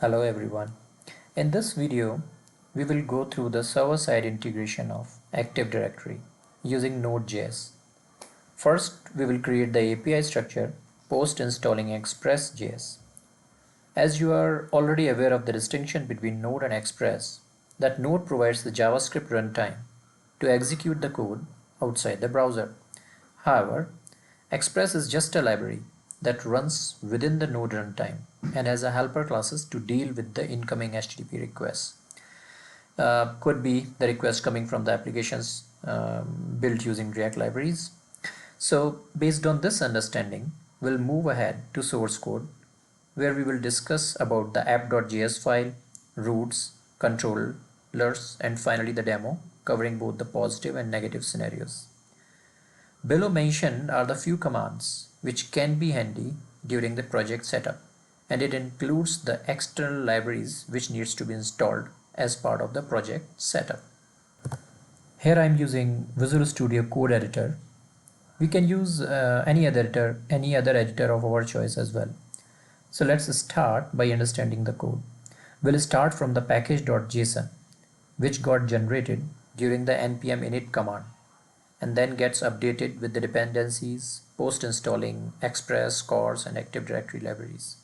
Hello everyone. In this video, we will go through the server-side integration of Active Directory using Node.js. First, we will create the API structure post installing Express.js. As you are already aware of the distinction between Node and Express, that Node provides the JavaScript runtime to execute the code outside the browser. However, Express is just a library that runs within the Node runtime and has a helper classes to deal with the incoming HTTP requests. Could be the request coming from the applications built using React libraries. So based on this understanding, we'll move ahead to source code where we will discuss about the app.js file, routes, controllers, and finally the demo covering both the positive and negative scenarios. Below mentioned are the few commands which can be handy during the project setup, and it includes the external libraries which needs to be installed as part of the project setup. Here I am using Visual Studio Code Editor. We can use any other editor of our choice as well. So let's start by understanding the code. We'll start from the package.json, which got generated during the npm init command and then gets updated with the dependencies post installing Express, CORS, and Active Directory libraries.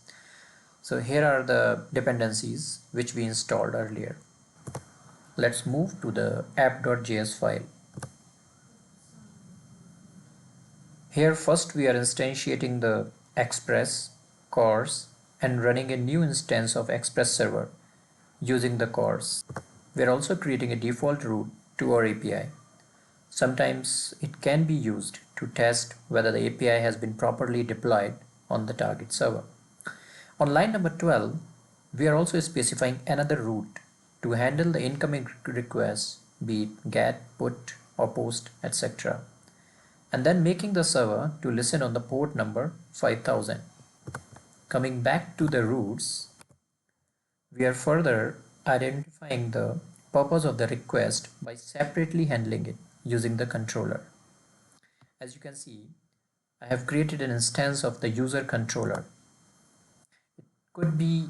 So here are the dependencies which we installed earlier. Let's move to the app.js file. Here first we are instantiating the Express, CORS, and running a new instance of Express server using the CORS. We are also creating a default route to our API. Sometimes it can be used to test whether the API has been properly deployed on the target server. On line number 12, we are also specifying another route to handle the incoming requests, be it GET, PUT, or POST, etc. And then making the server to listen on the port number 5000. Coming back to the routes, we are further identifying the purpose of the request by separately handling it using the controller. As you can see, I have created an instance of the user controller. It could be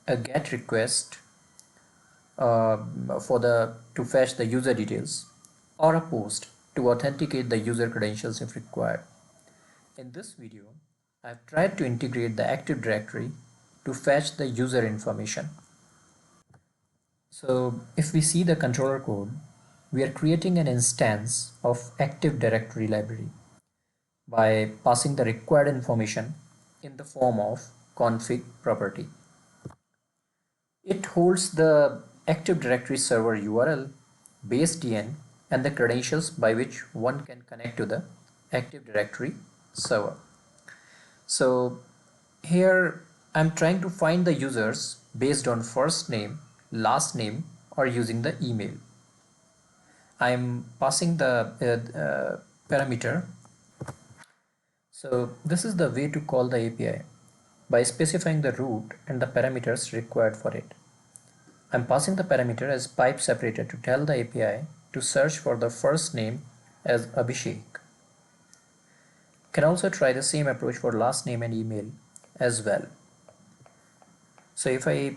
a GET request to fetch the user details, or a POST to authenticate the user credentials if required. In this video, I have tried to integrate the Active Directory to fetch the user information. So if we see the controller code, we are creating an instance of Active Directory library by passing the required information in the form of config property. It holds the Active Directory server URL, base DN, and the credentials by which one can connect to the Active Directory server. So here I'm trying to find the users based on first name, last name, or using the email. I'm passing the parameter. So this is the way to call the API by specifying the route and the parameters required for it. I'm passing the parameter as pipe separator to tell the API to search for the first name as Abhishek. Can also try the same approach for last name and email as well. So if I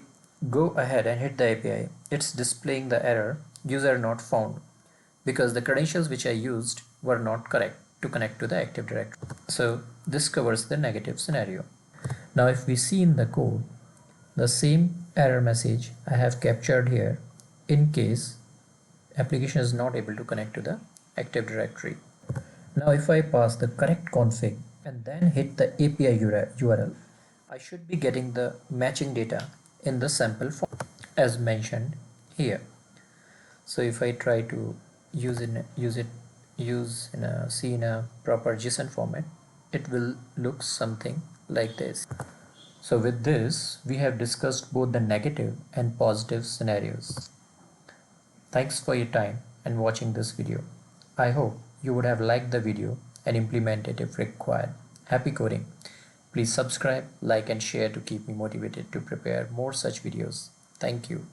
go ahead and hit the API, it's displaying the error user not found because the credentials which I used were not correct to connect to the Active Directory. So this covers the negative scenario. Now if we see in the code, the same error message I have captured here in case application is not able to connect to the Active Directory. Now if I pass the correct config and then hit the API URL, I should be getting the matching data in the sample form as mentioned here. So if I try to use in a proper JSON format, it will look something like this. So with this, we have discussed both the negative and positive scenarios. Thanks for your time and watching this video. I hope you would have liked the video and implement it if required. Happy coding! Please subscribe, like and share to keep me motivated to prepare more such videos. Thank you.